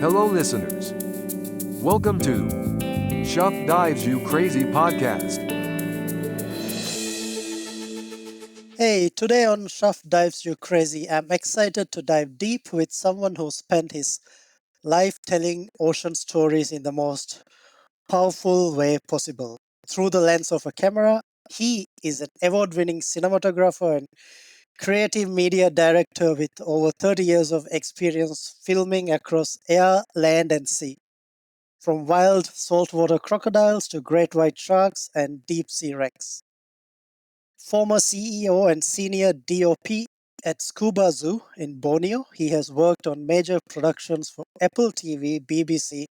Hello, listeners. Welcome to Shaff Dives You Crazy podcast. Hey, today on Shaff Dives You Crazy, I'm excited to dive deep with someone who spent his life telling ocean stories in the most powerful way possible. Through the lens of a camera, he is an award winning cinematographer and creative media director with over 30 years of experience filming across air, land, and sea. From wild saltwater crocodiles to great white sharks and deep sea wrecks. Former CEO and Senior DOP at Scubazoo in Borneo, he has worked on major productions for Apple TV, BBC,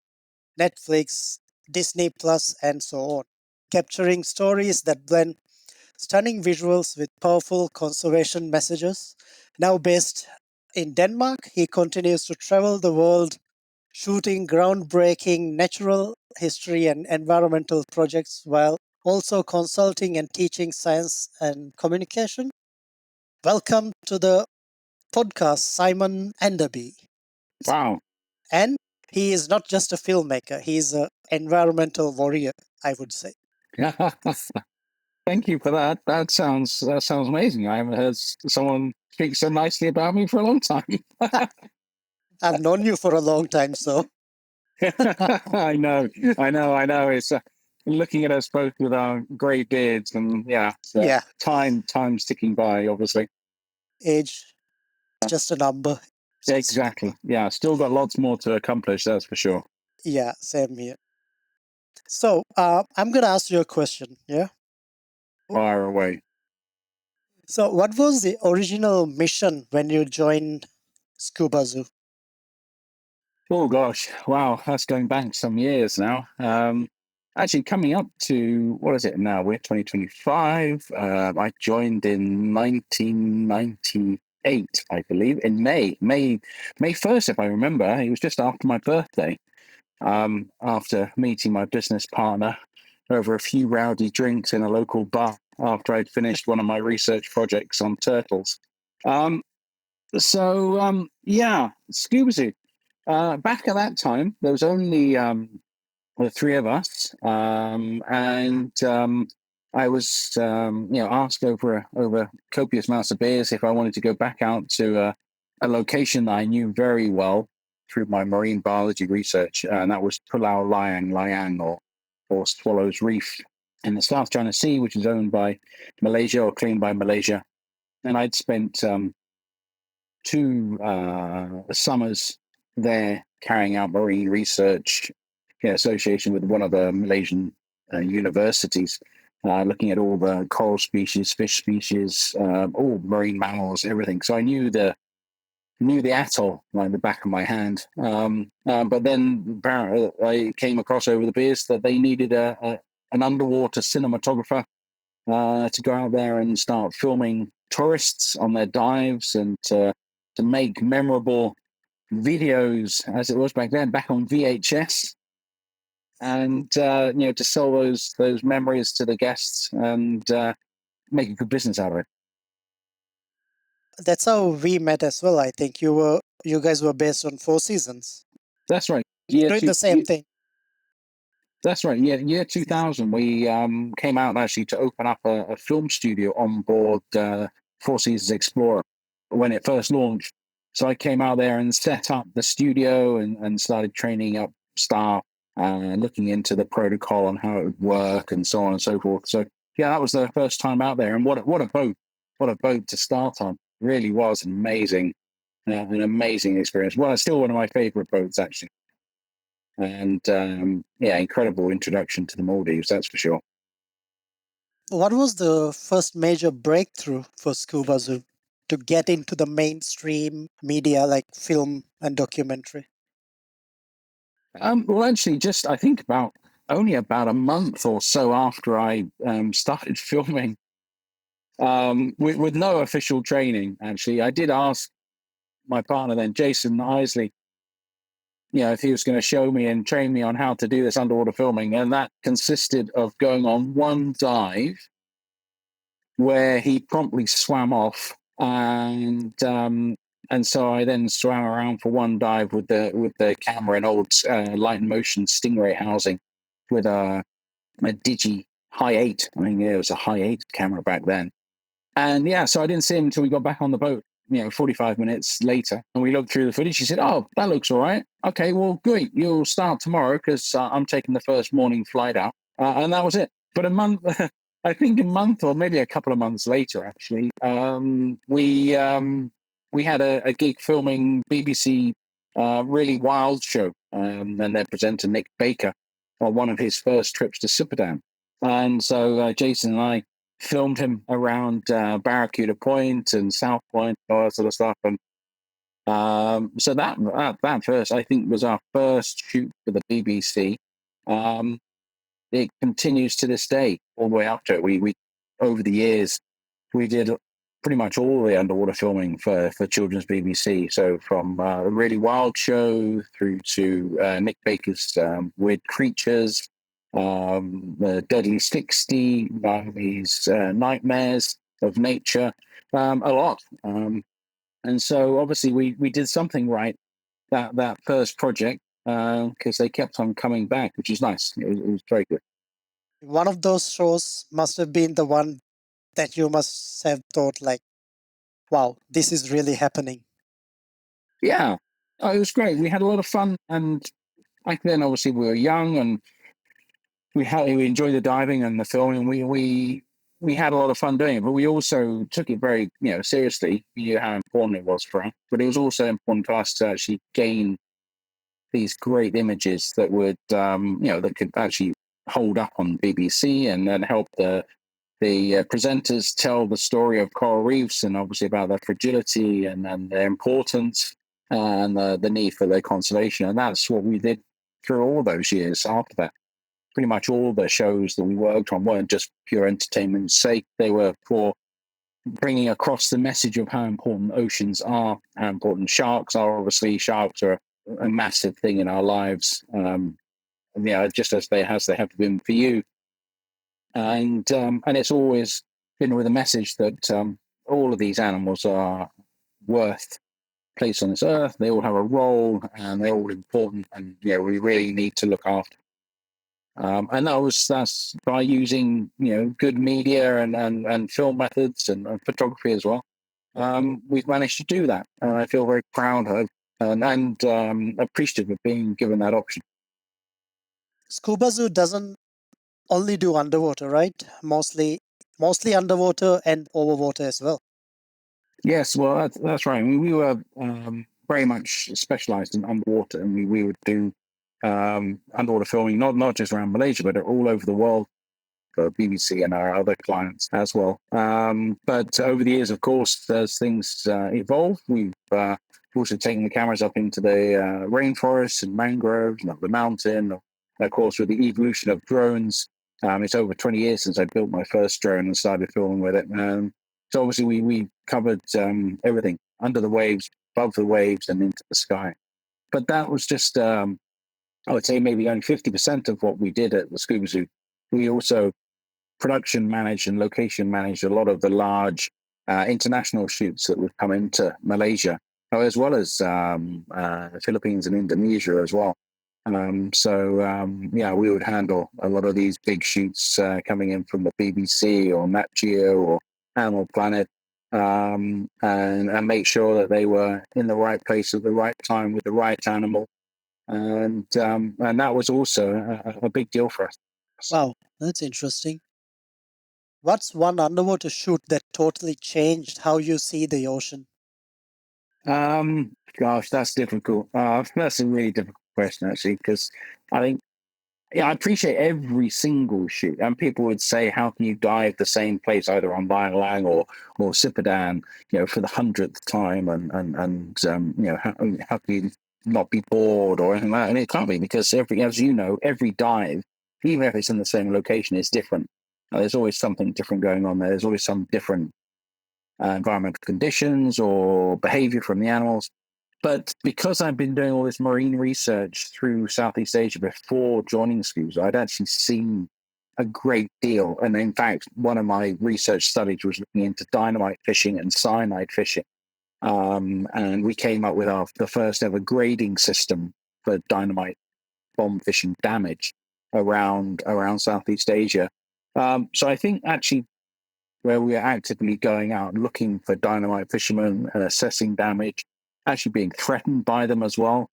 Netflix, Disney Plus, and so on, capturing stories that blend stunning visuals with powerful conservation messages. Now based in Denmark, he continues to travel the world shooting groundbreaking natural history and environmental projects while also consulting and teaching science and communication. Welcome to the podcast, Simon Enderby. Wow. And he is not just a filmmaker, he is an environmental warrior, I would say. Thank you for that. That sounds amazing. I haven't heard someone speak so nicely about me for a long time. I've known you for a long time, so I know. It's looking at us both with our grey beards, and yeah, time's ticking by. Obviously, age is just a number. exactly. Yeah, still got lots more to accomplish. That's for sure. Yeah, same here. So I'm going to ask you a question, yeah? Fire away. So what was the original mission when you joined Scubazoo? Oh gosh, wow, that's going back some years now. Actually, coming up to what is it now? We're 2025. I joined in 1998, I believe, in May 1st, if I remember. It was just after my birthday. After meeting my business partner over a few rowdy drinks in a local bar after I'd finished one of my research projects on turtles. Scubazoo. Back at that time, there was only the three of us, and I was, asked over copious amounts of beers if I wanted to go back out to a location that I knew very well through my marine biology research, and that was Pulau Layang, or Swallows Reef in the South China Sea, which is owned by Malaysia or claimed by Malaysia. And I'd spent two summers there carrying out marine research in association with one of the Malaysian universities, looking at all the coral species, fish species, all marine mammals, everything. So I knew the atoll like the back of my hand. But then I came across over the beers that they needed an underwater cinematographer to go out there and start filming tourists on their dives and to make memorable videos, as it was back then, back on VHS, and to sell those memories to the guests and make a good business out of it. That's how we met as well. I think you guys were based on Four Seasons. That's right. Doing the same thing. That's right. Yeah, year 2000, we came out actually to open up a film studio on board Four Seasons Explorer when it first launched. So I came out there and set up the studio and started training up staff and looking into the protocol on how it would work and so on and so forth. So yeah, that was the first time out there. And what a boat to start on. It really was amazing, an amazing experience. Well, it's still one of my favorite boats actually. And incredible introduction to the Maldives, that's for sure. What was the first major breakthrough for Scubazoo to get into the mainstream media like film and documentary? Well, actually, just I think only about a month or so after I started filming, with no official training. Actually, I did ask my partner then, Jason Isley, if he was going to show me and train me on how to do this underwater filming, and that consisted of going on one dive where he promptly swam off and And so I then swam around for one dive with the camera, an old light and motion Stingray housing with a Digi High 8. I mean, yeah, it was a High 8 camera back then. And yeah, so I didn't see him until we got back on the boat, 45 minutes later. And we looked through the footage. He said, "Oh, that looks all right. Okay, well, great. You'll start tomorrow because I'm taking the first morning flight out." And that was it. But a month, I think a month or maybe a couple of months later, actually, we had a gig filming BBC Really Wild show. And their presenter, Nick Baker, on one of his first trips to Superdan. And so Jason and I filmed him around Barracuda Point and South Point, all that sort of stuff. And so that first, I think, was our first shoot for the BBC. It continues to this day, all the way up to it. We over the years, we did pretty much all the underwater filming for children's BBC. So from a Really Wild show through to Nick Baker's Weird Creatures, the Deadly 60, Naomi's Nightmares of Nature, a lot. And so obviously we did something right that first project because they kept on coming back, which is nice. It was very good. One of those shows must have been the one that you must have thought like, wow, this is really happening. Yeah, it was great. We had a lot of fun, and back then, obviously, we were young, and we enjoyed the diving and the filming. We had a lot of fun doing it, but we also took it very seriously. We knew how important it was for us, but it was also important to us to actually gain these great images that would that could actually hold up on BBC and then help the presenters tell the story of coral reefs and obviously about their fragility and their importance and the need for their conservation. And that's what we did through all those years after that. Pretty much all the shows that we worked on weren't just pure entertainment's sake. They were for bringing across the message of how important oceans are, how important sharks are. Obviously, sharks are a massive thing in our lives, just as they have been for you. And it's always been with a message that all of these animals are worth place on this earth. They all have a role, and they're all important, and we really need to look after. And that's by using good media and film methods and photography as well. We've managed to do that, and I feel very proud of and appreciative of being given that option. Scubazoo doesn't only do underwater, right? Mostly underwater and overwater as well. Yes, well, that's right. I mean, we were very much specialized in underwater, and we would do underwater filming, not just around Malaysia, but all over the world for BBC and our other clients as well. But over the years, of course, as things evolve, we've also taken the cameras up into the rainforests and mangroves and up the mountain. Of course, with the evolution of drones, it's over 20 years since I built my first drone and started filming with it. So obviously we covered everything under the waves, above the waves, and into the sky. But that was just, I would say, maybe only 50% of what we did at the Scubazoo. We also production managed and location managed a lot of the large international shoots that would come into Malaysia, as well as the Philippines and Indonesia as well. We would handle a lot of these big shoots coming in from the BBC or Nat Geo or Animal Planet, and make sure that they were in the right place at the right time with the right animal, and that was also a big deal for us. Wow, that's interesting. What's one underwater shoot that totally changed how you see the ocean? Gosh, that's difficult. That's a really difficult question, actually, because I think, I appreciate every single shoot. And people would say, how can you dive the same place, either on Lang Lang or Sipadan, for the 100th time? How can you not be bored or anything like that? And it can't be, because every dive, even if it's in the same location, is different. There's always something different going on there. There's always some different environmental conditions or behavior from the animals. But because I've been doing all this marine research through Southeast Asia before joining Scuba, I'd actually seen a great deal. And in fact, one of my research studies was looking into dynamite fishing and cyanide fishing. And we came up with the first ever grading system for dynamite bomb fishing damage around Southeast Asia. So I think actually where we are actively going out looking for dynamite fishermen and assessing damage, actually being threatened by them as well,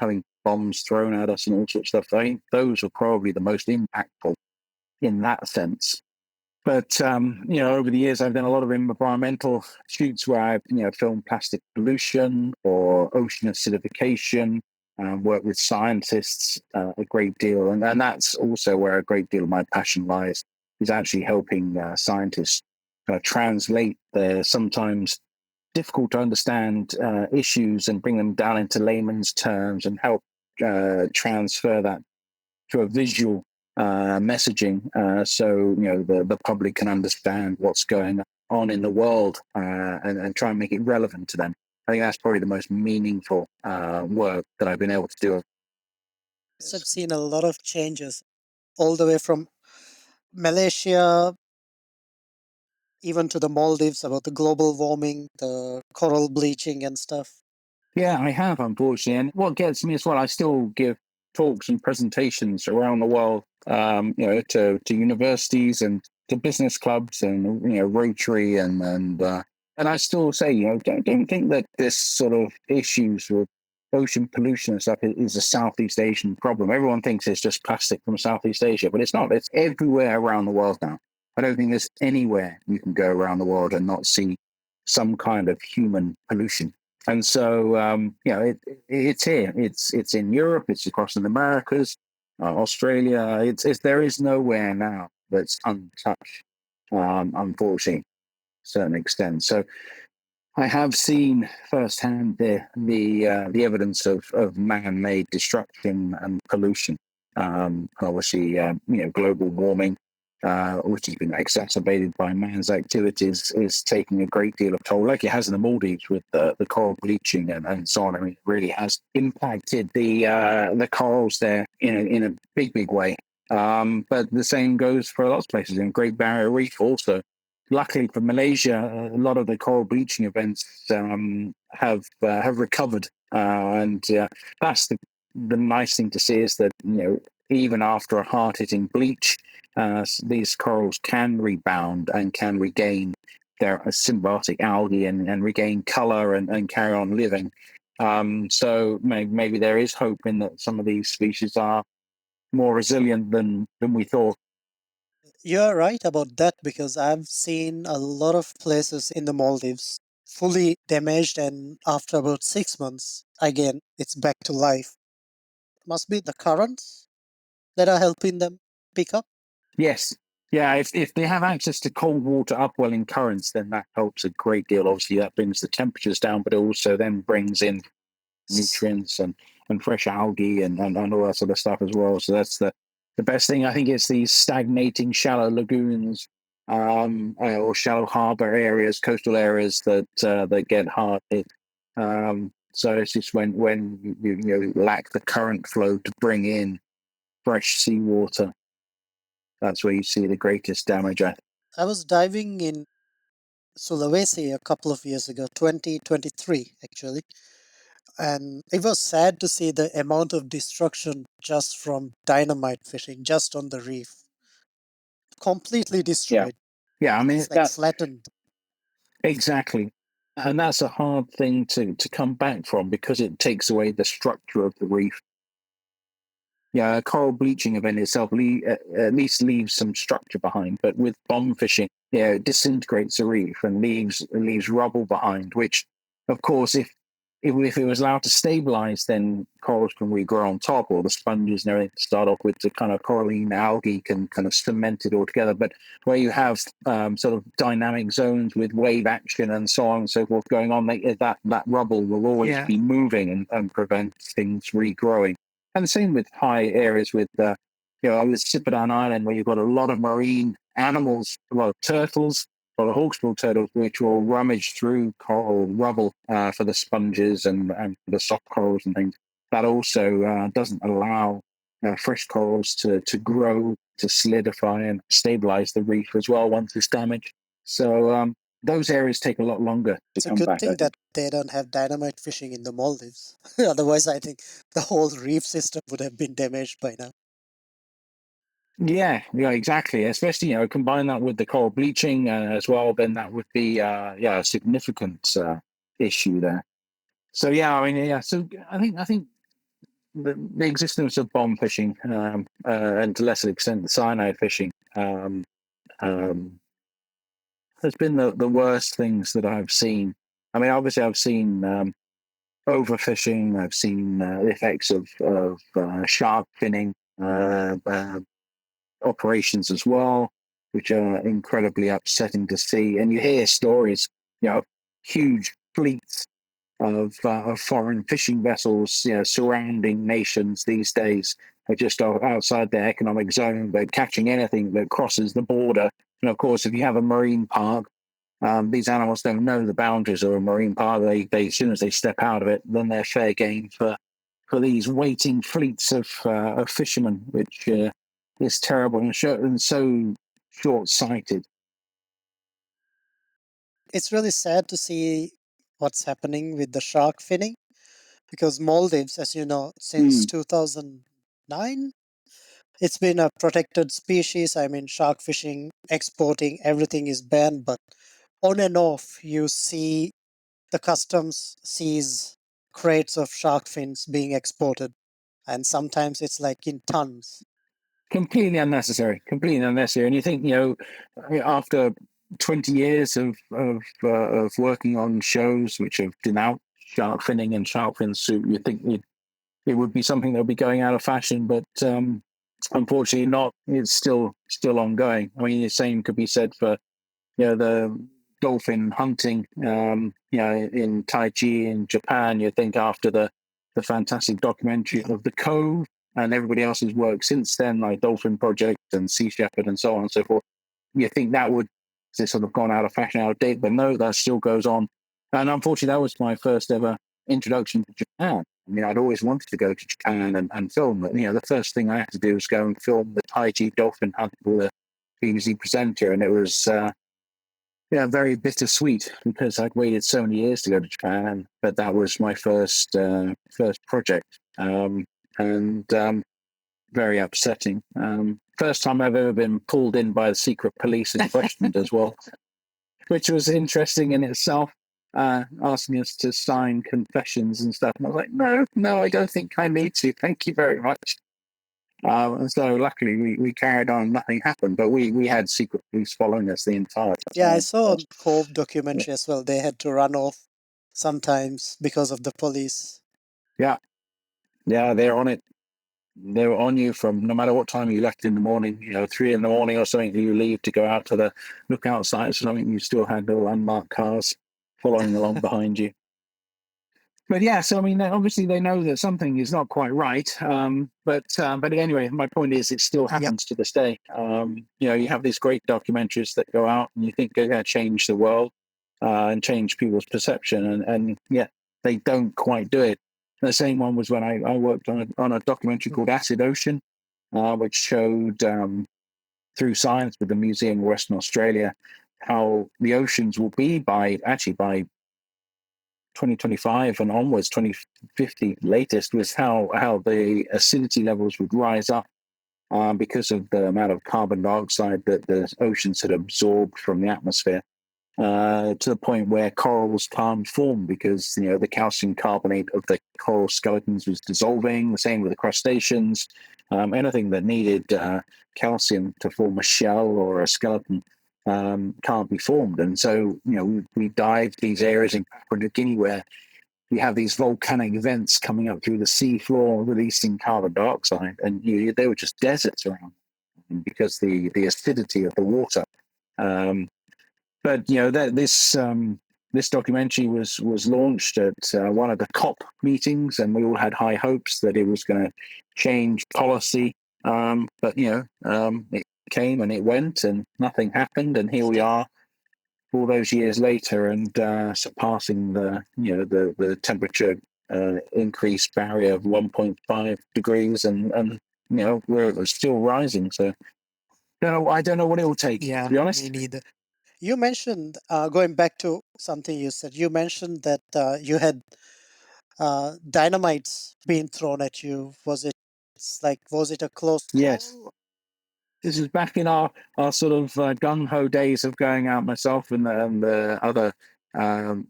having bombs thrown at us and all sorts of stuff. I think those are probably the most impactful in that sense. But over the years, I've done a lot of environmental shoots where I've filmed plastic pollution or ocean acidification. Work with scientists a great deal, and that's also where a great deal of my passion lies. Is actually helping scientists translate their sometimes difficult to understand issues and bring them down into layman's terms and help transfer that to a visual messaging, so the public can understand what's going on in the world and try and make it relevant to them. I think that's probably the most meaningful work that I've been able to do. So I've seen a lot of changes all the way from Malaysia even to the Maldives about the global warming, the coral bleaching and stuff. Yeah, I have, unfortunately. And what gets me as well, I still give talks and presentations around the world, to universities and to business clubs and Rotary and I still say, don't think that this sort of issues with ocean pollution and stuff is a Southeast Asian problem. Everyone thinks it's just plastic from Southeast Asia, but it's not. It's everywhere around the world now. I don't think there's anywhere you can go around the world and not see some kind of human pollution. And so, it's here. It's in Europe. It's across in the Americas, Australia. There is nowhere now that's untouched, unfortunately, to a certain extent. So I have seen firsthand the evidence of man-made destruction and pollution. Obviously, global warming, which has been exacerbated by man's activities, is taking a great deal of toll, like it has in the Maldives with the coral bleaching and so on. I mean, it really has impacted the corals there in a big way. But the same goes for lots of places. In Great Barrier Reef also. Luckily for Malaysia, a lot of the coral bleaching events have recovered, and that's the nice thing to see is that even after a hard-hitting bleach, these corals can rebound and can regain their symbiotic algae and regain color and carry on living. So maybe there is hope in that some of these species are more resilient than we thought. You're right about that because I've seen a lot of places in the Maldives fully damaged, and after about 6 months, again, it's back to life. Must be the currents that are helping them pick up. Yes. Yeah, if they have access to cold water upwelling currents, then that helps a great deal. Obviously, that brings the temperatures down, but it also then brings in nutrients and fresh algae and all that sort of stuff as well. So that's the best thing. I think it's these stagnating shallow lagoons or shallow harbor areas, coastal areas that get hard hit. So it's just when you lack the current flow to bring in fresh seawater, that's where you see the greatest damage. I was diving in Sulawesi a couple of years ago, 2023 actually, and it was sad to see the amount of destruction just from dynamite fishing, just on the reef. Completely Yeah. destroyed. Yeah, I mean It's like that flattened. exactly. And that's a hard thing to come back from because it takes away the structure of the reef. Yeah, a coral bleaching event itself at least leaves some structure behind, but with bomb fishing, it disintegrates the reef and leaves rubble behind. Which, of course, if it was allowed to stabilize, then corals can regrow on top, or the sponges and everything to start off with, the kind of coralline algae can kind of cement it all together. But where you have sort of dynamic zones with wave action and so on and so forth going on, that rubble will always be moving and prevent things regrowing. And the same with high areas with, on the Cipadan Island, where you've got a lot of marine animals, a lot of turtles, a lot of hawksbill turtles, which will rummage through coral rubble for the sponges and the soft corals and things. That also doesn't allow fresh corals to grow, to solidify and stabilize the reef as well once it's damaged. So those areas take a lot longer to It's a come good back, I thing think. that they don't have dynamite fishing in the Maldives. Otherwise, I think the whole reef system would have been damaged by now. Yeah, yeah, exactly. Especially, combine that with the coral bleaching as well, then that would be, a significant issue there. So yeah, I mean, yeah. So I think the existence of bomb fishing, and to a lesser extent the cyanide fishing, um, has been the worst things that I've seen. I mean, obviously, I've seen overfishing. I've seen the effects of shark finning operations as well, which are incredibly upsetting to see. And you hear stories, huge fleets of foreign fishing vessels, surrounding nations these days are just outside their economic zone. They're catching anything that crosses the border. And of course, if you have a marine park, these animals don't know the boundaries of a marine park. They as soon as they step out of it, then they're fair game for these waiting fleets of fishermen, which is terrible and so short-sighted. It's really sad to see what's happening with the shark finning because Maldives, as you know, since Mm. 2009, it's been a protected species. I mean, shark fishing, exporting, everything is banned, but on and off, you see the customs seize crates of shark fins being exported, and sometimes it's like in tons. Completely unnecessary. And you think, after 20 years of working on shows which have denounced shark finning and shark fin soup, you think it would be something that would be going out of fashion, but unfortunately not. It's still ongoing. I mean, the same could be said for the dolphin hunting, in Taiji in Japan. You think after the fantastic documentary Yeah. of The Cove and everybody else's work since then, like Dolphin Project and Sea Shepherd and so on and so forth, you think that would just sort of gone out of fashion, out of date, but no, that still goes on. And unfortunately, that was my first ever introduction to Japan. I mean, I'd always wanted to go to Japan and film, but the first thing I had to do was go and film the Taiji dolphin hunt with a BBC presenter, and it was very bittersweet because I'd waited so many years to go to Japan, but that was my first project, and very upsetting. First time I've ever been pulled in by the secret police and questioned as well, which was interesting in itself. Asking us to sign confessions and stuff, and I was like, no, I don't think I need to. Thank you very much. And so luckily we carried on, nothing happened, but we had secret police following us the entire Yeah, I time. saw a Cove documentary as well. They had to run off sometimes because of the police. Yeah, yeah, they're on it. They were on you from no matter what time you left in the morning, 3 in the morning or something, you leave to go out to the lookout site or something, you still had little unmarked cars following along behind you. But yeah, so I mean, obviously they know that something is not quite right. But anyway, my point is, it still Yep. happens to this day. You have these great documentaries that go out, and you think they're going to change the world and change people's perception, and yet they don't quite do it. The same one was when I worked on a documentary called Acid Ocean, which showed through science with the Museum of Western Australia how the oceans will be by 2025 and onwards, 2050 latest, was how the acidity levels would rise up because of the amount of carbon dioxide that the oceans had absorbed from the atmosphere, to the point where corals can't form because the calcium carbonate of the coral skeletons was dissolving. The same with the crustaceans. Anything that needed calcium to form a shell or a skeleton can't be formed. And so we dived these areas in Papua New Guinea where you have these volcanic vents coming up through the sea floor, releasing carbon dioxide, and they were just deserts around because the acidity of the water. But this documentary was launched at one of the COP meetings, and we all had high hopes that it was going to change policy. But it came and it went, and nothing happened, and here we are, all those years later, and surpassing the temperature increase barrier of 1.5 degrees, and we're still rising. So I don't know what it will take. Yeah, To be me honest. neither. You mentioned, going back to something you said, you mentioned that you had dynamites being thrown at you. Was it a close Yes. call? This is back in our sort of gung ho days of going out, myself and the other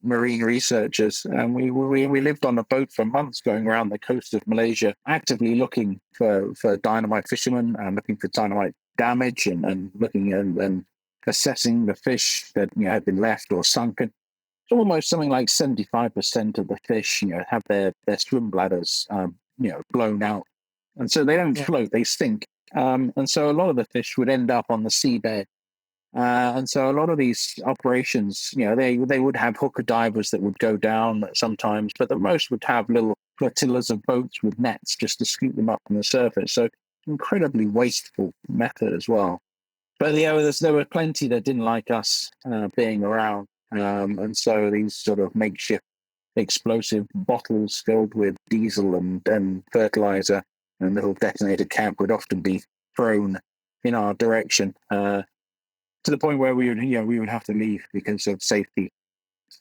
marine researchers, and we lived on a boat for months, going around the coast of Malaysia, actively looking for dynamite fishermen and looking for dynamite damage and looking and assessing the fish that had been left or sunken. It's almost something like 75% of the fish, have their swim bladders, blown out, and so they don't Yeah. float; they sink. And so a lot of the fish would end up on the seabed. And so a lot of these operations, they would have hooker divers that would go down sometimes, but the most would have little flotillas of boats with nets just to scoop them up from the surface. So incredibly wasteful method as well. But yeah, there were plenty that didn't like us being around. And so these sort of makeshift explosive bottles filled with diesel and fertilizer and little detonator cap would often be thrown in our direction, to the point where we would have to leave because of safety.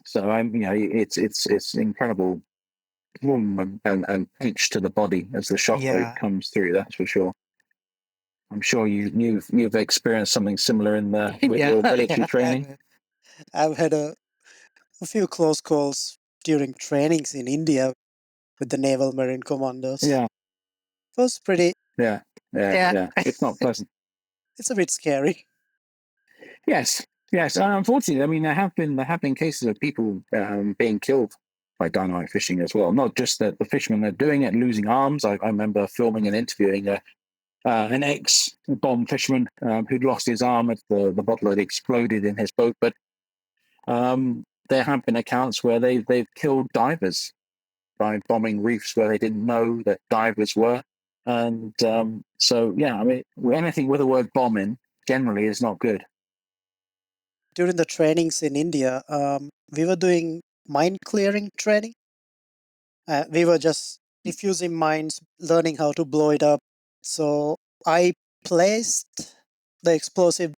So it's incredible boom and pinch to the body as the shockwave Yeah. comes through. That's for sure. I'm sure you've experienced something similar with Yeah. your military Yeah. training. I've had a few close calls during trainings in India with the Naval Marine Commandos. Yeah, It was pretty, yeah, yeah, yeah, yeah. It's not pleasant. it's a bit scary. Yes, yes. Unfortunately, I mean, there have been cases of people being killed by dynamite fishing as well. Not just the fishermen that are doing it losing arms. I remember filming and interviewing an ex-bomb fisherman who'd lost his arm as the bottle had exploded in his boat. But there have been accounts where they've killed divers by bombing reefs where they didn't know that divers were. And so, yeah, I mean, anything with the word bomb in generally is not good. During the trainings in India, we were doing mine clearing training. We were just diffusing mines, learning how to blow it up. So I placed the explosive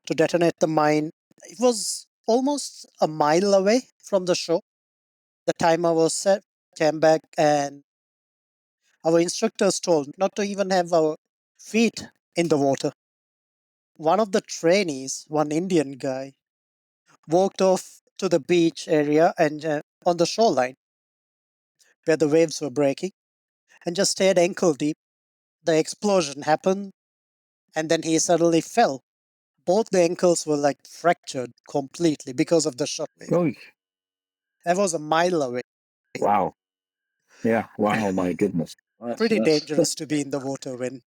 to detonate the mine. It was almost a mile away from the shore. The timer was set, came back, and our instructors told not to even have our feet in the water. One of the trainees, one Indian guy, walked off to the beach area and on the shoreline where the waves were breaking and just stayed ankle deep. The explosion happened and then he suddenly fell. Both the ankles were like fractured completely because of the shockwave. Oh, That was a mile away. wow. Yeah. Wow. My goodness. Pretty That's dangerous to be in the water when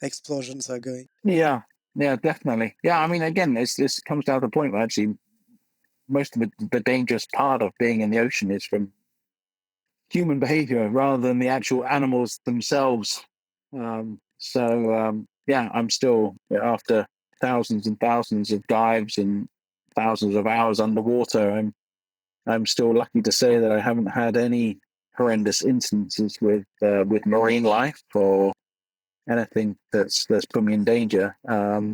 explosions are going. yeah. Yeah. Definitely. Yeah. I mean, again, this comes down to the point where actually most of the dangerous part of being in the ocean is from human behavior rather than the actual animals themselves. Yeah, I'm still after thousands and thousands of dives and thousands of hours underwater. I'm still lucky to say that I haven't had any horrendous instances with marine life or anything that's put me in danger.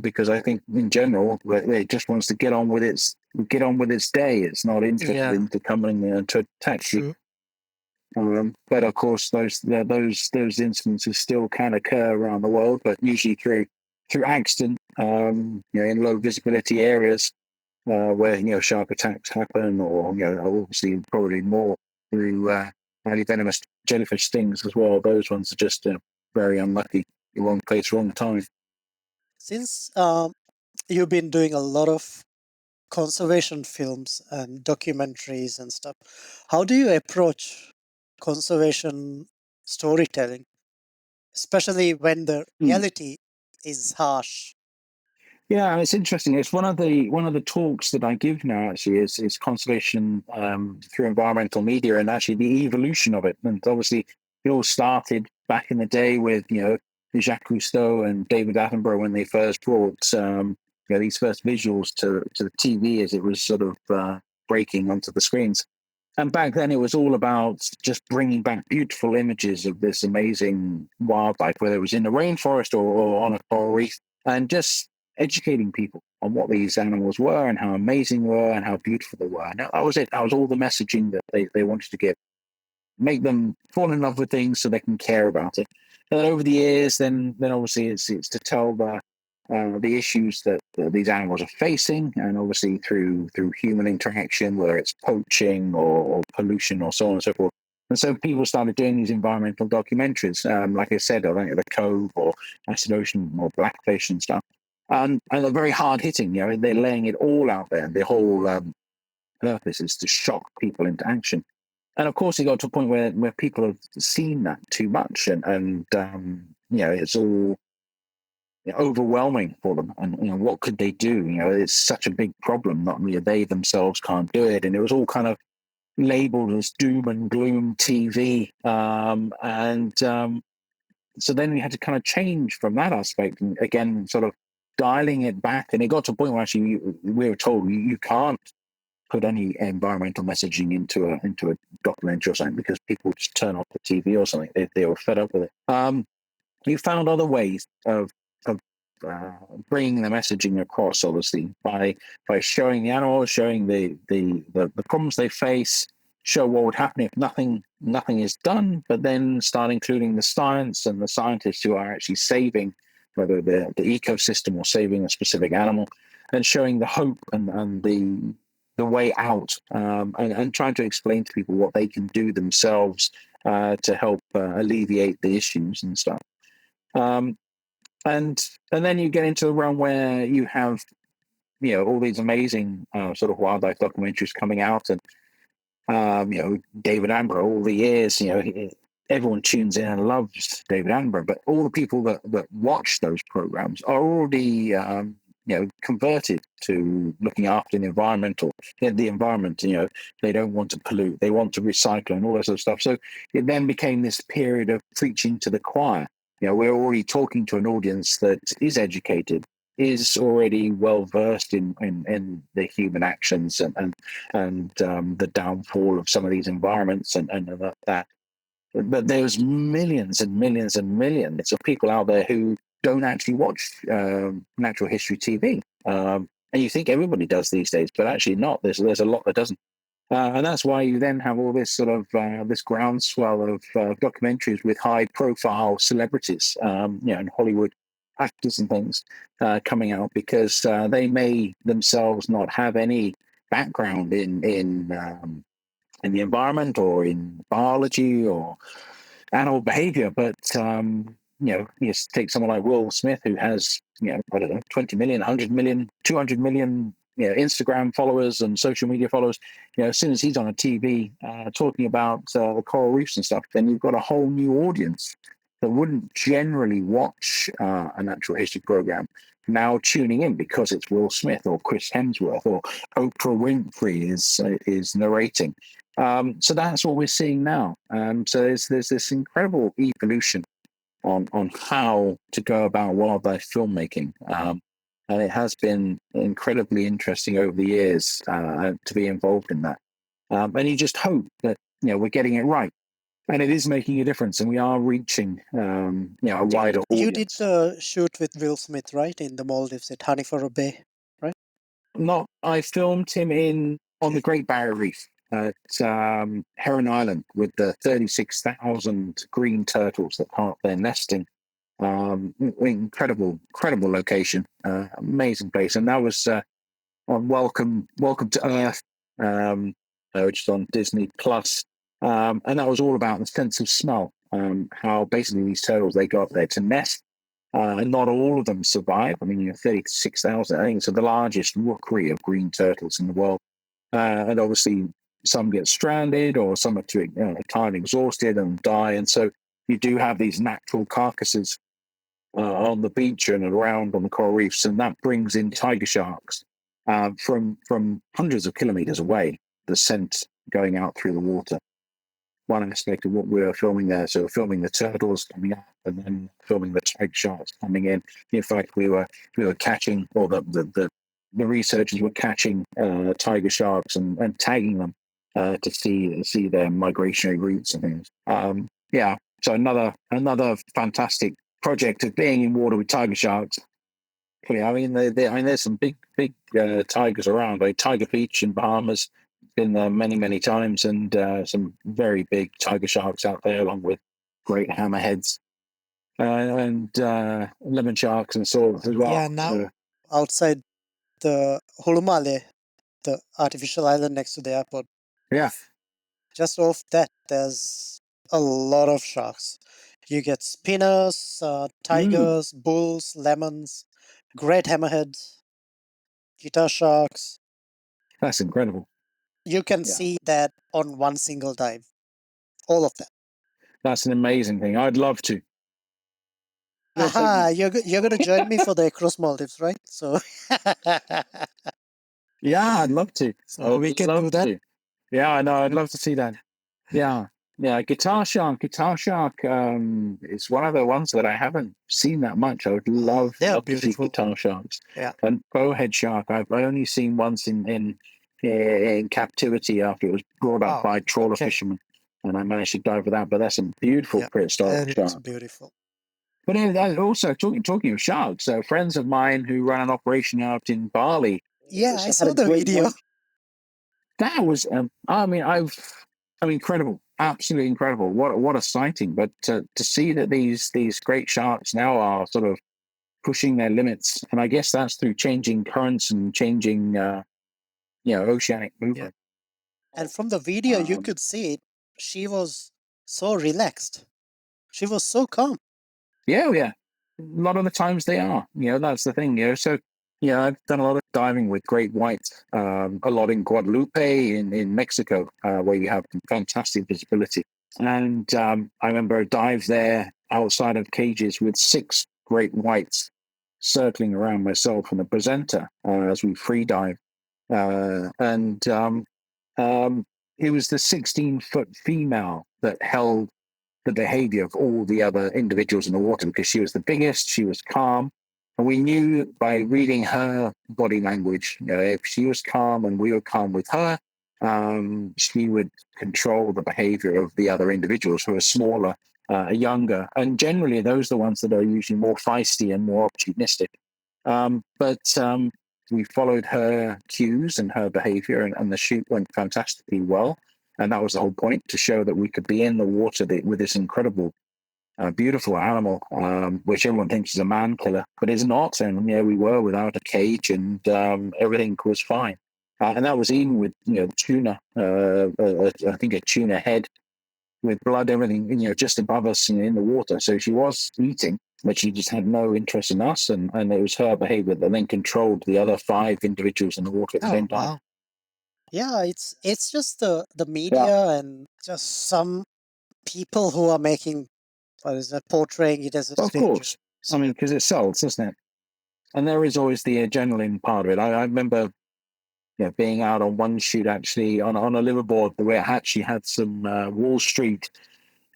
Because I think in general it just wants to get on with its day. It's not interested Yeah, in to coming to attack you. true. But of course, those instances still can occur around the world, but usually through accident. In low visibility areas where shark attacks happen, or obviously probably more through highly venomous jellyfish stings as well. Those ones are just very unlucky. Wrong place, wrong time. Since you've been doing a lot of conservation films and documentaries and stuff, how do you approach conservation storytelling, especially when the Mm. reality is harsh? Yeah, it's interesting. It's one of the talks that I give now. Actually, is conservation through environmental media, and actually the evolution of it. And obviously, it all started back in the day with Jacques Cousteau and David Attenborough when they first brought these first visuals to the TV as it was sort of breaking onto the screens. And back then, it was all about just bringing back beautiful images of this amazing wildlife, whether it was in the rainforest or on a coral reef, and just educating people. on what these animals were and how amazing they were and how beautiful they were. And that was it. That was all the messaging that they wanted to give. Make them fall in love with things so they can care about it. And then over the years, then obviously it's to tell the issues that these animals are facing, and obviously through human interaction, whether it's poaching or pollution or so on and so forth. And so people started doing these environmental documentaries, like I said, I think the Cove or Acid Ocean or Blackfish and stuff. And they're very hard hitting. They're laying it all out there. The whole purpose is to shock people into action. And of course, it got to a point where people have seen that too much, and it's all overwhelming for them. And what could they do? It's such a big problem. Not only they themselves can't do it, and it was all kind of labeled as doom and gloom TV. So then we had to kind of change from that aspect, and again, sort of dialing it back. And it got to a point where actually we were told you can't put any environmental messaging into a documentary or something, because people just turn off the TV or something. They were fed up with it. You found other ways of bringing the messaging across, obviously by showing the animals, showing the problems they face, show what would happen if nothing is done, but then start including the science and the scientists who are actually saving whether the ecosystem or saving a specific animal, and showing the hope and the way out, and trying to explain to people what they can do themselves to help alleviate the issues and stuff. And then you get into a realm where you have all these amazing sort of wildlife documentaries coming out, and David Attenborough. All the years, everyone tunes in and loves David Attenborough, but all the people that watch those programs are already converted to looking after the environment. They don't want to pollute, they want to recycle and all that sort of stuff. So it then became this period of preaching to the choir. We're already talking to an audience that is educated, is already well versed in the human actions and the downfall of some of these environments and that. But there's millions and millions and millions of people out there who don't actually watch natural history TV. And you think everybody does these days, but actually not. There's a lot that doesn't. And that's why you then have all this sort of this groundswell of documentaries with high-profile celebrities, and Hollywood actors and things coming out, because they may themselves not have any background in the environment or in biology or animal behavior, but you just take someone like Will Smith, who has I don't know, 20 million, 100 million, 200 million Instagram followers and social media followers. As soon as he's on a TV talking about the coral reefs and stuff, then you've got a whole new audience that wouldn't generally watch a natural history program now tuning in because it's Will Smith or Chris Hemsworth or Oprah Winfrey is narrating. So that's what we're seeing now. So there's this incredible evolution on how to go about wildlife filmmaking. And it has been incredibly interesting over the years to be involved in that. And you just hope that we're getting it right, and it is making a difference, and we are reaching a wider audience. You did the shoot with Will Smith, right, in the Maldives at Honeyfurrow Bay, right? I filmed him on the Great Barrier Reef at Heron Island with the 36,000 green turtles that are there nesting. Incredible location, amazing place. And that was on Welcome to Earth, which is on Disney Plus. And that was all about the sense of smell, how basically these turtles, they go up there to nest, and not all of them survive. I mean, 36,000, I think it's the largest rookery of green turtles in the world. And obviously some get stranded, or some are too tired and exhausted and die. And so you do have these natural carcasses on the beach and around on the coral reefs, and that brings in tiger sharks from hundreds of kilometers away, the scent going out through the water. One aspect of what we were filming there, so filming the turtles coming up and then filming the tiger sharks coming in. In fact, we were catching, or the researchers were catching tiger sharks and tagging them to see their migratory routes and things. So another fantastic project of being in water with tiger sharks. I mean, there's some big tigers around. Like Tiger Beach in Bahamas, been there many many times, and some very big tiger sharks out there, along with great hammerheads and lemon sharks and swords as well. Yeah, now outside the Hulumale, the artificial island next to the airport, Yeah, just off that, there's a lot of sharks. You get spinners, tigers, bulls, lemons, great hammerheads, guitar sharks. that's incredible. You can Yeah, see that on one single dive. All of them. that's an amazing thing. I'd love to. Aha, you're gonna join me for the Across Maldives, right? So Yeah, I'd love to. I so would we can do love that. to. Yeah, I know. I'd love to see that. Yeah, yeah. Guitar Shark. Is one of the ones that I haven't seen that much. I would They are love to see beautiful. Guitar Sharks. Yeah. And Bowhead Shark. I've only seen once in captivity after it was brought up Wow. by trawler Okay. fishermen, and I managed to dive with that. But that's a beautiful Yeah. prehistoric And it's shark. beautiful. But also talking of sharks, friends of mine who run an operation out in Bali. Yeah, also I had saw a the great video. white. That was, incredible, absolutely incredible. What a sighting! But to see that these great sharks now are sort of pushing their limits, and I guess that's through changing currents and changing, oceanic Yeah. movement. And from the video, you Um, could see it. She was so relaxed. She was so calm. Yeah, oh, yeah. A lot of the times they are. That's the thing. So I've done a lot of diving with great whites, a lot in Guadalupe in Mexico, where you have fantastic visibility. And I remember a dive there outside of cages with 6 great whites circling around myself and the presenter as we free dive. And it was the 16-foot female that held the behavior of all the other individuals in the water because she was the biggest, she was calm. And we knew by reading her body language, if she was calm and we were calm with her, she would control the behavior of the other individuals who are smaller, younger. And generally, those are the ones that are usually more feisty and more opportunistic. But we followed her cues and her behavior, and the shoot went fantastically well. And that was the whole point, to show that we could be in the water with this incredible, beautiful animal, which everyone thinks is a man killer, but is not. And we were without a cage, and everything was fine. And that was even with tuna, I think a tuna head with blood, everything just above us in the water. So she was eating, but she just had no interest in us, and it was her behavior that then controlled the other 5 individuals in the water at the same time. Wow. Yeah, it's just the media and just some people who are making what is that, portraying it as a Of danger. course. I mean, because it sells, doesn't it? And there is always the adrenaline part of it. I remember being out on one shoot actually on a liveaboard where it actually had some Wall Street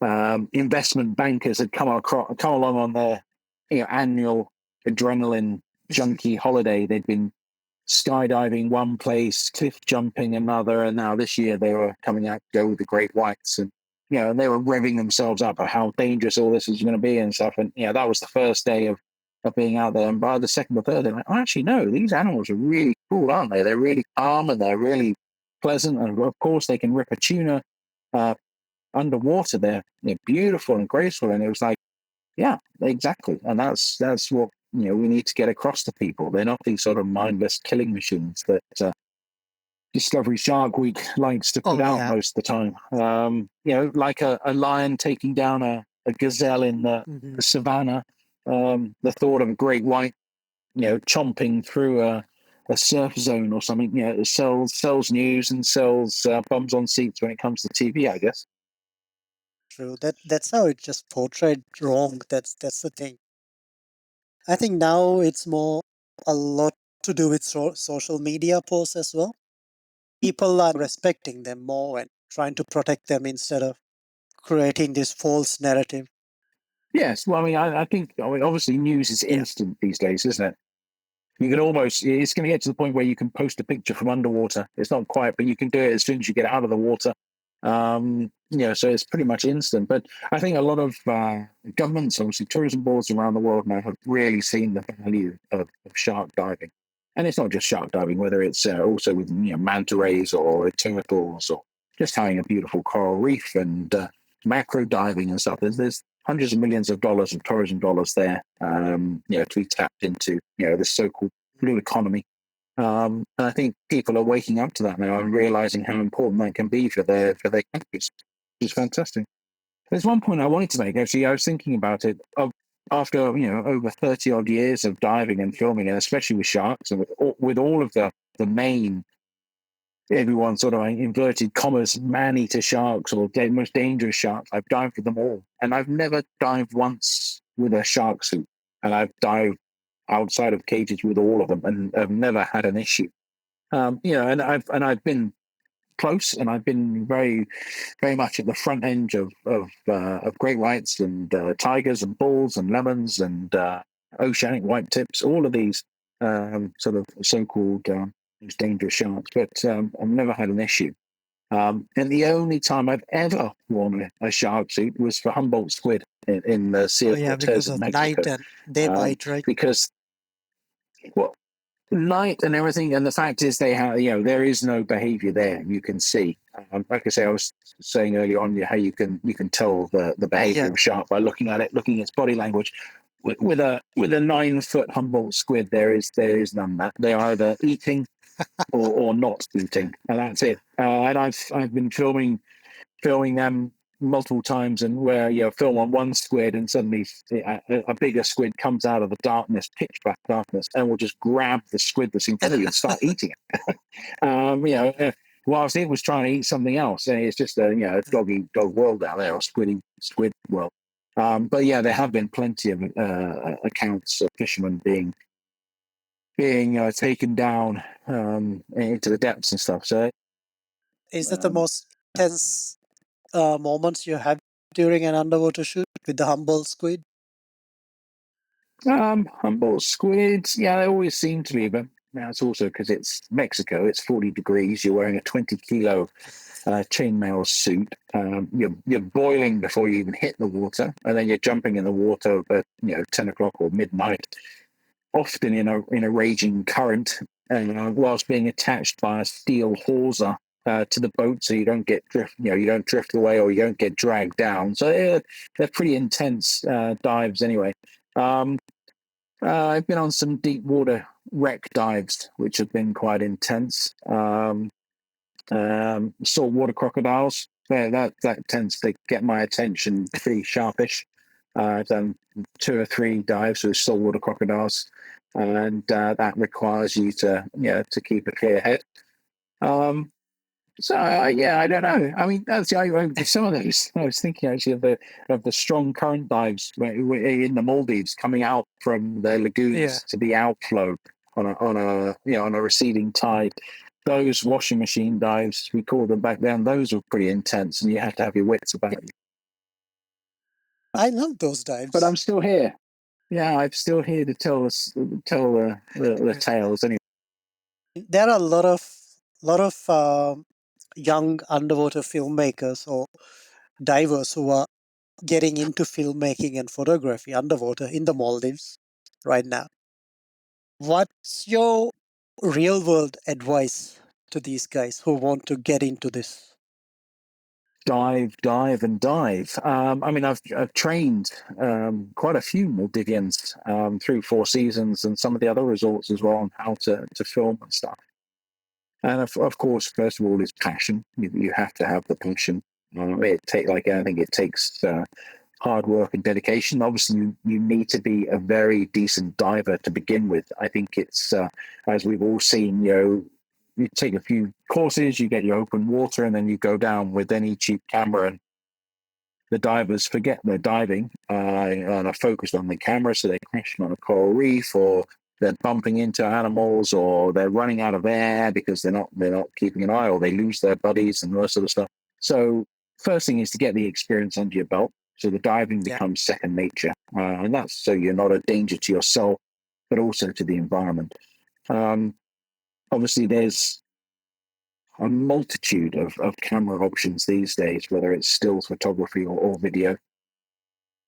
investment bankers had come along on their annual adrenaline junkie holiday. They'd been skydiving one place, cliff jumping another, and now this year they were coming out to go with the great whites, and and they were revving themselves up of how dangerous all this was going to be and stuff. And that was the first day of being out there. And by the second or third, they're like, oh, actually, no, these animals are really cool, aren't they? They're really calm and they're really pleasant. And of course, they can rip a tuna underwater. They're beautiful and graceful. And it was like, yeah, exactly. And that's what we need to get across to people. They're not these sort of mindless killing machines that Discovery Shark Week likes to put out most of the time. Like a lion taking down a gazelle in the savannah. The thought of a great white, chomping through a surf zone or something. It sells news and sells bums on seats when it comes to TV, I guess. True. That's how it just portrayed wrong. That's the thing. I think now it's more a lot to do with social media posts as well. People are respecting them more and trying to protect them instead of creating this false narrative. Yes, well, I think obviously news is instant these days, isn't it? You can it's going to get to the point where you can post a picture from underwater. It's not quite, but you can do it as soon as you get out of the water. So it's pretty much instant. But I think a lot of governments, obviously tourism boards around the world now, have really seen the value of shark diving. And it's not just shark diving, whether it's also with manta rays or turtles, or just having a beautiful coral reef, and macro diving and stuff. There's hundreds of millions of dollars of tourism dollars there, to be tapped into, the so-called blue economy. And I think people are waking up to that now and realizing how important that can be for their countries, which is fantastic. There's one point I wanted to make. Actually, I was thinking about it. After over 30 odd years of diving and filming, and especially with sharks, and with all of the main, everyone sort of inverted commas, man-eater sharks or most dangerous sharks, I've dived with them all, and I've never dived once with a shark suit, and I've dived outside of cages with all of them, and I've never had an issue. And I've been close, and I've been very, very much at the front end of great whites and tigers and bulls and lemons and oceanic white tips, all of these sort of so-called these dangerous sharks, but I've never had an issue. And the only time I've ever worn a shark suit was for Humboldt squid in the Sea of Cortez because in of Mexico, night and they bite, right? because well, night and everything, and the fact is they have there is no behavior there you can see. Like I say, I was saying earlier on how you can tell the behavior of shark by looking at it, looking at its body language. With a 9-foot Humboldt squid, there is none. That they are either eating or not eating, and that's it. And I've been filming them multiple times, and where film on one squid, and suddenly a bigger squid comes out of the darkness, pitch black darkness, and will just grab the squid that's in front of you and start eating it. Whilst it was trying to eat something else. And it's just a dog world out there, or squid world. But yeah, there have been plenty of accounts of fishermen being taken down into the depths and stuff. So Is that the most tense moments you have during an underwater shoot with the Humboldt squid? Humboldt squids, yeah, they always seem to be, but now it's also because it's Mexico. It's 40 degrees. You're wearing a 20-kilo chainmail suit. You're boiling before you even hit the water, and then you're jumping in the water at 10 o'clock or midnight, often in a raging current, whilst being attached by a steel hawser to the boat, so you don't you don't drift away, or you don't get dragged down. So they're pretty intense dives anyway. I've been on some deep water wreck dives, which have been quite intense. Saltwater crocodiles, that tends to get my attention pretty sharpish. I've done 2 or 3 dives with saltwater crocodiles, and that requires you to keep a clear head. So I don't know. I mean, that's some of those. I was thinking actually of the strong current dives in the Maldives, coming out from the lagoons to the outflow on a receding tide. Those washing machine dives, we called them back then. Those were pretty intense, and you had to have your wits about you. I love those dives. But I'm still here. Yeah, I'm still here to tell the tales anyway. There are a lot of young underwater filmmakers or divers who are getting into filmmaking and photography underwater in the Maldives right now. What's your real world advice to these guys who want to get into this? Dive, and dive. I mean, I've trained quite a few Maldivians through 4 Seasons and some of the other resorts as well on how to film and stuff. And of course, first of all, is passion. You have to have the passion. It takes hard work and dedication. Obviously, you need to be a very decent diver to begin with. I think it's as we've all seen, you take a few courses, you get your open water, and then you go down with any cheap camera, and the divers forget they're diving and are focused on the camera, so they're crashing on a coral reef, or they're bumping into animals, or they're running out of air because they're not keeping an eye, or they lose their buddies and all that sort of stuff. So first thing is to get the experience under your belt, so the diving becomes second nature, and that's so you're not a danger to yourself, but also to the environment. Obviously, there's a multitude of camera options these days, whether it's still photography or video.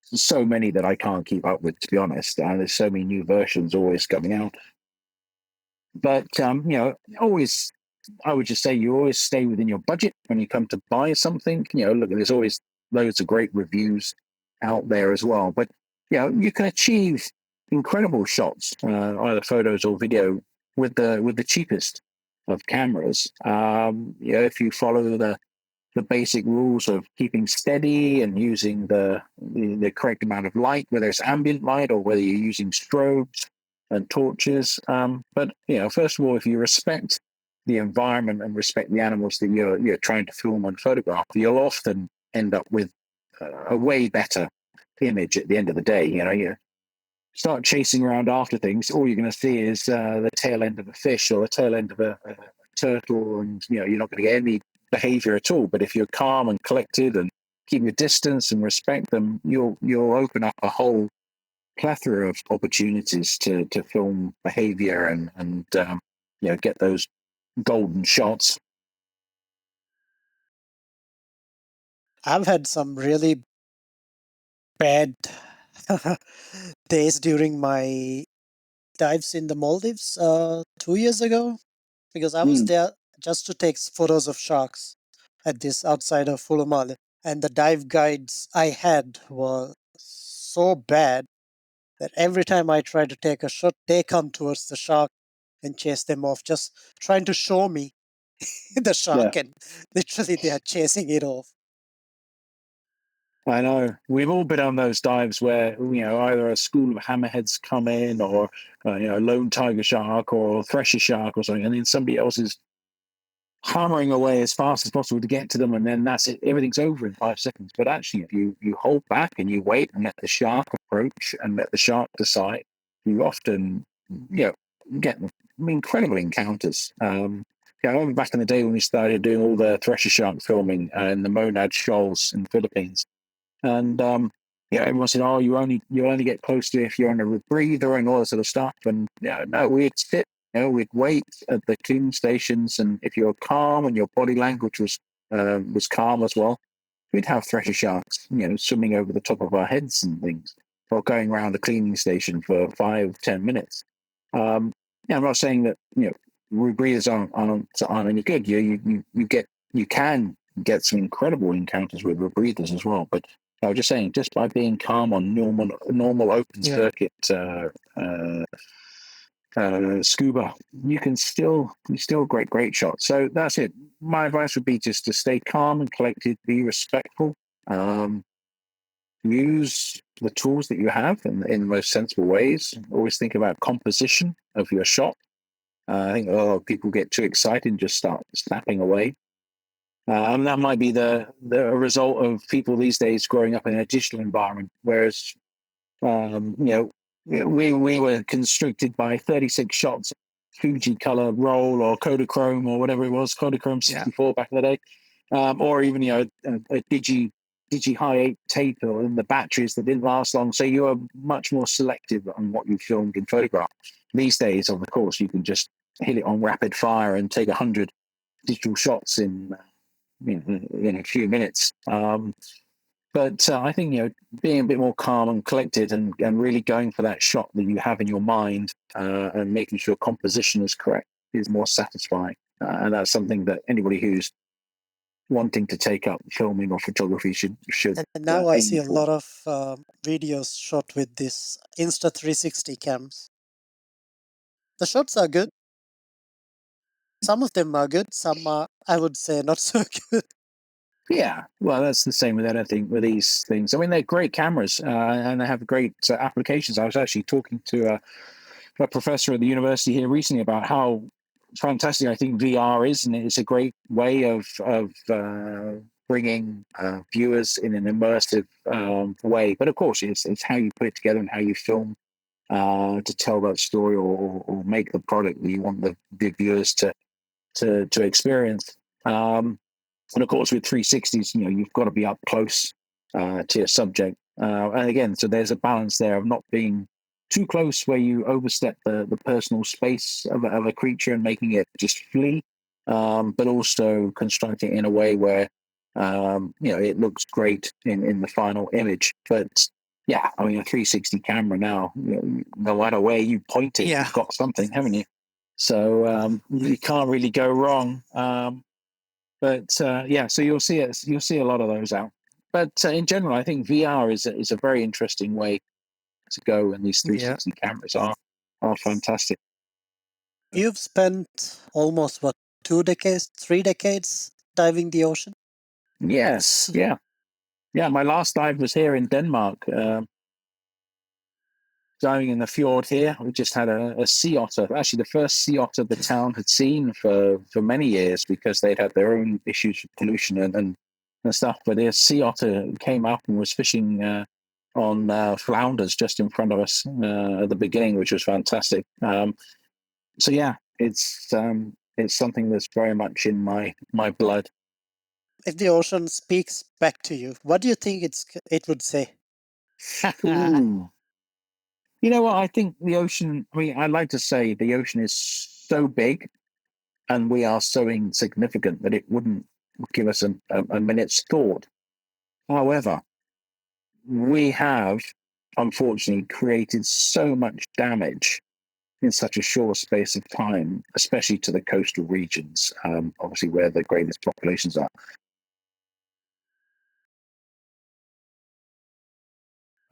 So many that I can't keep up with, to be honest. And there's so many new versions always coming out. But always, I would just say you always stay within your budget when you come to buy something. Look, there's always loads of great reviews out there as well. But you can achieve incredible shots, either photos or video, with the cheapest of cameras. If you follow the basic rules of keeping steady and using the correct amount of light, whether it's ambient light or whether you're using strobes and torches. But first of all, if you respect the environment and respect the animals that you're trying to film and photograph, you'll often end up with a way better image at the end of the day. You start chasing around after things, all you're going to see is the tail end of a fish or the tail end of a turtle, and you're not going to get any behavior at all. But if you're calm and collected and keep your distance and respect them, you'll open up a whole plethora of opportunities to film behavior and get those golden shots. I've had some really bad days during my dives in the Maldives 2 years ago, because I was there just to take photos of sharks at this outside of Fulumale. And the dive guides I had were so bad that every time I try to take a shot, they come towards the shark and chase them off, just trying to show me the shark, and literally they are chasing it off. I know. We've all been on those dives where, either a school of hammerheads come in or, a lone tiger shark or thresher shark or something, and then somebody else is hammering away as fast as possible to get to them, and then that's it. Everything's over in 5 seconds. But actually, if you hold back and you wait and let the shark approach and let the shark decide, you often, get incredible encounters. I remember back in the day when we started doing all the thresher shark filming in the Monad Shoals in the Philippines. And everyone said, "Oh, you'll only get close to it if you're on a rebreather and all that sort of stuff." And no, we'd sit, we'd wait at the cleaning stations, and if you're calm and your body language was calm as well, we'd have thresher sharks, swimming over the top of our heads and things, or going around the cleaning station for 5-10 minutes. I'm not saying that rebreathers aren't any good. You can get some incredible encounters with rebreathers as well, but I was just saying, just by being calm on normal open circuit scuba, you can still great shots. So that's it. My advice would be just to stay calm and collected, be respectful, use the tools that you have in the most sensible ways. Always think about composition of your shot. I think a lot of people get too excited and just start snapping away. And that might be the result of people these days growing up in a digital environment, whereas we were constricted by 36 shots, Fuji color roll or Kodachrome or whatever it was, Kodachrome 64 back in the day, or even a Digi High 8 tape or in the batteries that didn't last long. So you were much more selective on what you filmed in photograph. These days, of course, you can just hit it on rapid fire and take 100 digital shots in a few minutes. But I think being a bit more calm and collected and really going for that shot that you have in your mind and making sure composition is correct is more satisfying. And that's something that anybody who's wanting to take up filming or photography should. And now I see a lot of videos shot with this Insta360 cams. The shots are good. Some of them are good. Some are, I would say, not so good. Yeah, well, that's the same with anything with these things. I mean, they're great cameras and they have great applications. I was actually talking to a professor at the university here recently about how fantastic I think VR is, and it's a great way of bringing viewers in an immersive way. But of course, it's how you put it together and how you film to tell that story or make the product that you want the viewers to experience. And of course, with 360s, you've got to be up close to your subject. And again, so there's a balance there of not being too close where you overstep the personal space of a creature and making it just flee. but also constructing it in a way where it looks great in the final image. But yeah, I mean, a 360 camera now, no matter where you point it, you've got something, haven't you? So you can't really go wrong. So you'll see it. You'll see a lot of those out. But in general, I think VR is a very interesting way to go, and these 360 cameras are fantastic. You've spent almost, what, 2 decades, 3 decades diving the ocean? Yes, yeah. My last dive was here in Denmark, diving in the fjord here. We just had a sea otter, actually the first sea otter the town had seen for many years, because they'd had their own issues with pollution and stuff. But a sea otter came up and was fishing on flounders just in front of us at the beginning, which was fantastic. So yeah, it's something that's very much in my blood. If the ocean speaks back to you, what do you think it would say? Ooh. You know what? I think the ocean, I mean, I like to say the ocean is so big and we are so insignificant that it wouldn't give us a minute's thought. However, we have unfortunately created so much damage in such a short space of time, especially to the coastal regions, obviously where the greatest populations are.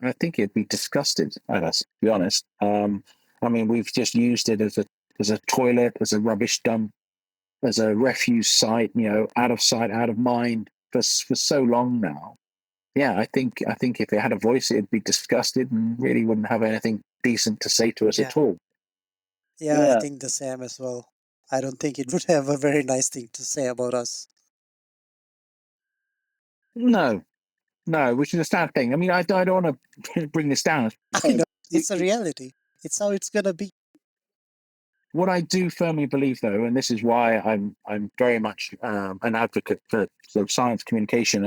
I think it'd be disgusted at us, to be honest. I mean, we've just used it as a toilet, as a rubbish dump, as a refuse site, out of sight, out of mind for so long now. Yeah, I think if it had a voice, it'd be disgusted and really wouldn't have anything decent to say to us at all. Yeah, I think the same as well. I don't think it would have a very nice thing to say about us. No, which is a sad thing. I mean, I don't want to bring this down. I know, it's a reality. It's how it's gonna be. What I do firmly believe, though, and this is why I'm very much an advocate for sort of science communication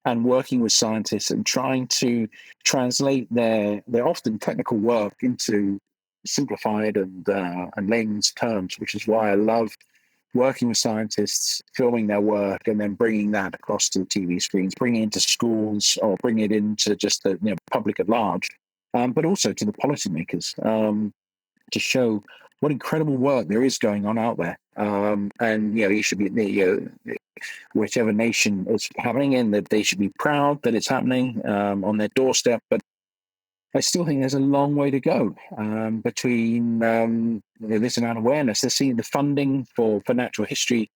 and working with scientists and trying to translate their often technical work into simplified and layman's terms, which is why I love working with scientists, filming their work, and then bringing that across to the TV screens, bringing it into schools or bringing it into just the public at large, but also to the policymakers. To show what incredible work there is going on out there. And you should be whichever nation it's happening in, that they should be proud that it's happening on their doorstep. But I still think there's a long way to go between this amount of awareness. They're seeing the funding for natural history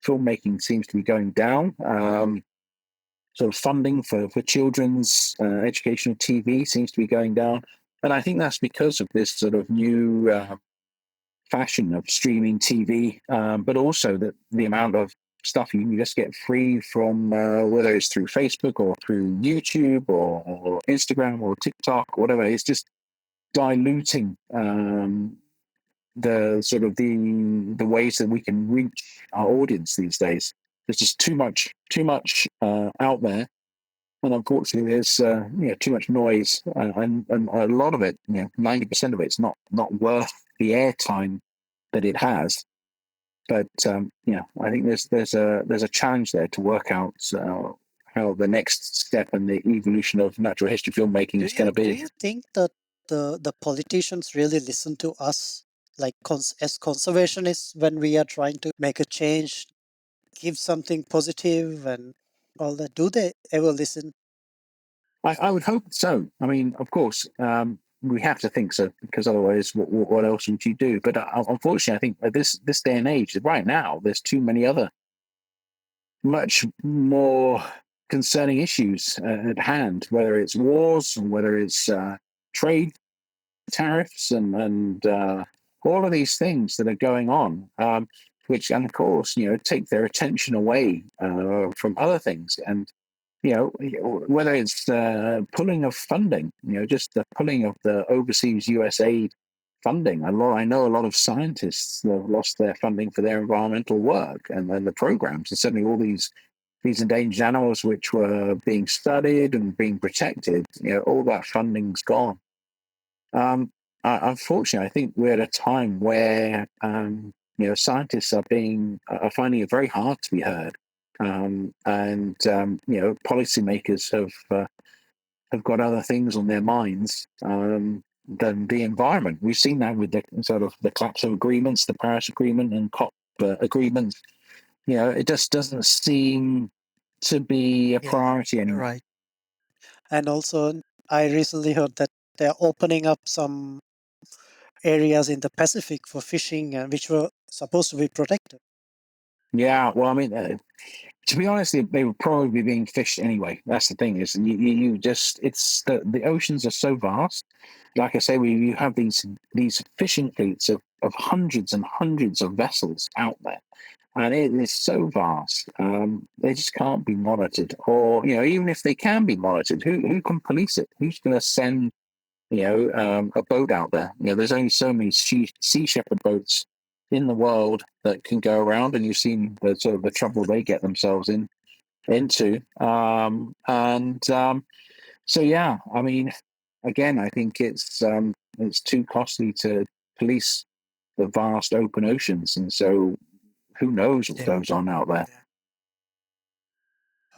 filmmaking seems to be going down. Sort of funding for children's educational TV seems to be going down. And I think that's because of this sort of new fashion of streaming TV, but also the amount of stuff you can just get free from, whether it's through Facebook or through YouTube or Instagram or TikTok, or whatever. It's just diluting the sort of the ways that we can reach our audience these days. There's just too much out there. And unfortunately, there's too much noise, and a lot of it, 90% of it's not worth the airtime that it has. But I think there's a challenge there to work out how the next step in the evolution of natural history filmmaking is going to be. Do you think that the politicians really listen to us, like as conservationists, when we are trying to make a change, give something positive and all that? Do they ever listen? I would hope so. I mean, of course, we have to think so, because otherwise, what else would you do? But unfortunately, I think at this day and age, right now, there's too many other much more concerning issues at hand, whether it's wars, or whether it's trade, tariffs, and all of these things that are going on, which, and of course, take their attention away from other things. And whether it's pulling of funding, just the pulling of the overseas US aid funding. I know a lot of scientists that have lost their funding for their environmental work and the programs, and certainly all these endangered animals which were being studied and being protected. All that funding's gone. Unfortunately, I think we're at a time where scientists are finding it very hard to be heard, and policymakers have got other things on their minds than the environment. We've seen that with the sort of the collapse of agreements, the Paris Agreement and COP agreements. It just doesn't seem to be a priority anymore. Right. And also, I recently heard that they're opening up some areas in the Pacific for fishing, which were supposed to be protected. Yeah, well, I mean, to be honest, they were probably being fished anyway. That's the thing, is you just, it's the oceans are so vast. Like I say, you have these fishing fleets of hundreds and hundreds of vessels out there, and it is so vast. They just can't be monitored, or even if they can be monitored, who can police it? Who's going to send a boat out there? There's only so many sea shepherd boats in the world that can go around, and you've seen the sort of the trouble they get themselves into. So yeah, I mean, again, I think it's too costly to police the vast open oceans, and so who knows what goes on out there. Yeah.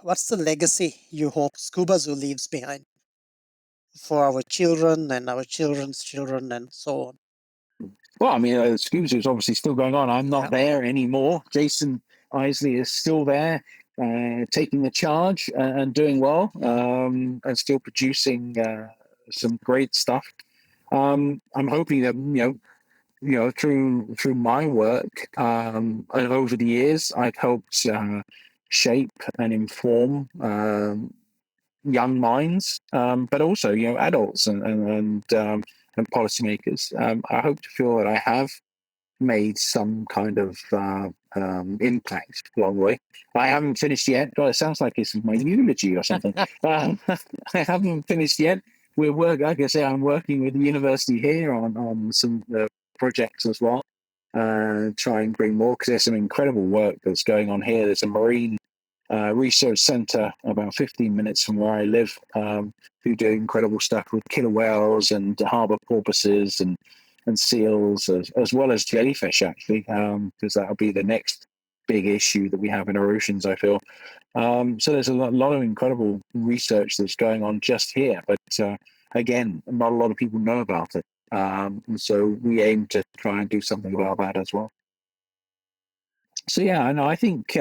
What's the legacy you hope Scubazoo leaves behind for our children and our children's children and so on? Well, I mean, Scubazoo is obviously still going on. I'm not there anymore. Jason Isley is still there, taking the charge and doing well, and still producing some great stuff. I'm hoping that through my work over the years, I've helped shape and inform young minds, but also adults and policymakers. I hope to feel that I have made some kind of impact along the way. I haven't finished yet. God, it sounds like it's my eulogy or something. I haven't finished yet. Like I say, I'm working with the university here on some projects as well. Try and bring more, because there's some incredible work that's going on here. There's a marine research center about 15 minutes from where I live, who do incredible stuff with killer whales and harbor porpoises and seals, as well as jellyfish, actually, because that'll be the next big issue that we have in our oceans, I feel. So there's a lot of incredible research that's going on just here, but again, not a lot of people know about it. And so we aim to try and do something about that as well. So yeah, I think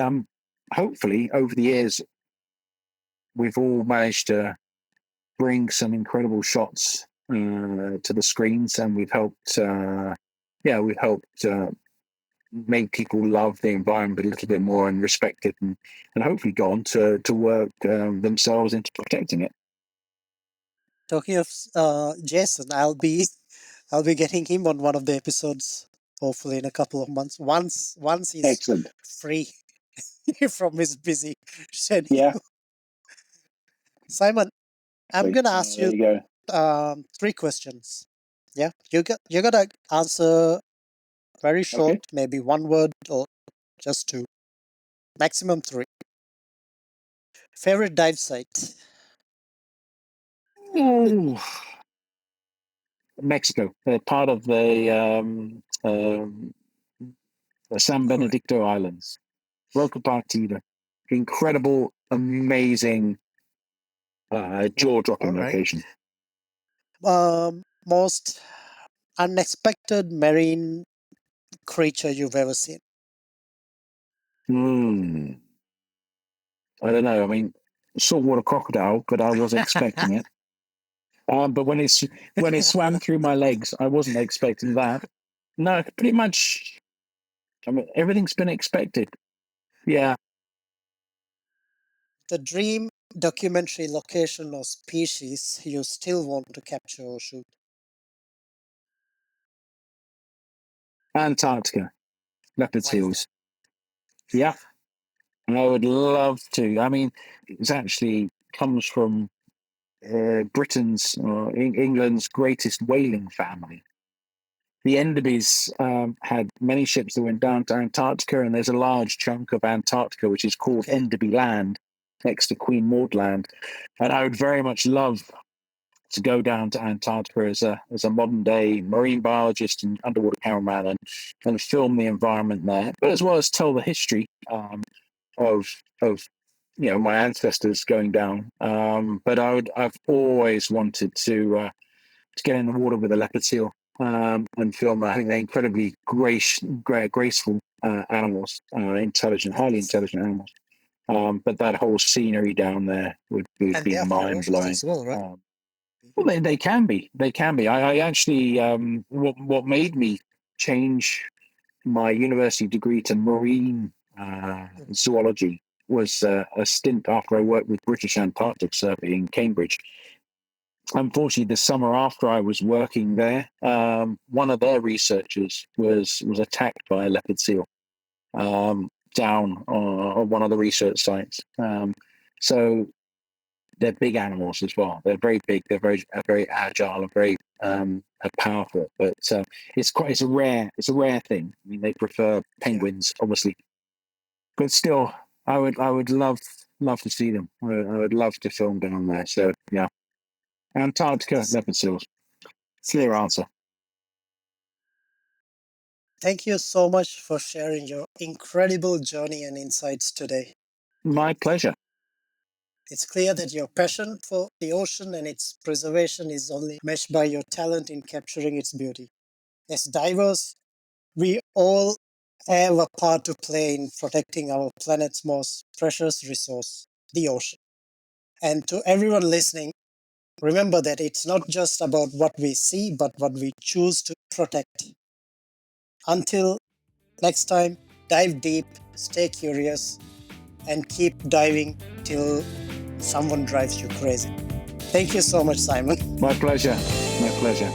hopefully over the years we've all managed to bring some incredible shots to the screens, and we've helped make people love the environment a little bit more and respect it, and hopefully go on to work themselves into protecting it. Talking of Jason, I'll be getting him on one of the episodes, hopefully in a couple of months. Once he's Excellent. free from his busy schedule. Yeah. Simon, I'm gonna ask There you you go. 3 questions. Yeah, you gotta answer very short, maybe 1 word or just 2, maximum 3. Favorite dive site? Ooh. Mexico, part of the San Benedicto Islands, Roca Partida. Incredible, amazing, jaw-dropping location. Most unexpected marine creature you've ever seen? I don't know. I mean, saltwater crocodile, but I was expecting it. But when it swam through my legs, I wasn't expecting that. No, pretty much. I mean, everything's been expected. Yeah. The dream documentary location or species you still want to capture or shoot? Antarctica, leopard Why is seals. Yeah. And I would love to. I mean, it actually comes from Britain's or England's greatest whaling family. The Enderbys had many ships that went down to Antarctica, and there's a large chunk of Antarctica which is called Enderby Land, next to Queen Maud Land. And I would very much love to go down to Antarctica as a modern day marine biologist and underwater cameraman and film the environment there, but as well as tell the history of my ancestors going down. But I've always wanted to get in the water with a leopard seal and film. I think they're incredibly graceful animals, intelligent, highly intelligent animals. But that whole scenery down there would be mind blowing as well, right? Well, they can be. They can be. I actually what made me change my university degree to marine zoology was a stint after I worked with British Antarctic Survey in Cambridge. Unfortunately, the summer after I was working there, one of their researchers was attacked by a leopard seal down on one of the research sites. So they're big animals as well. They're very big. They're very agile and very powerful. But it's a rare thing. I mean, they prefer penguins, obviously, but still, I would love to see them. I would love to film down there. So yeah, Antarctica, leopard seals. Clear answer. Thank you so much for sharing your incredible journey and insights today. My pleasure. It's clear that your passion for the ocean and its preservation is only meshed by your talent in capturing its beauty. As divers, we all have a part to play in protecting our planet's most precious resource, the ocean. And to everyone listening, remember that it's not just about what we see, but what we choose to protect. Until next time, dive deep, stay curious, and keep diving till someone drives you crazy. Thank you so much, Simon. My pleasure. My pleasure.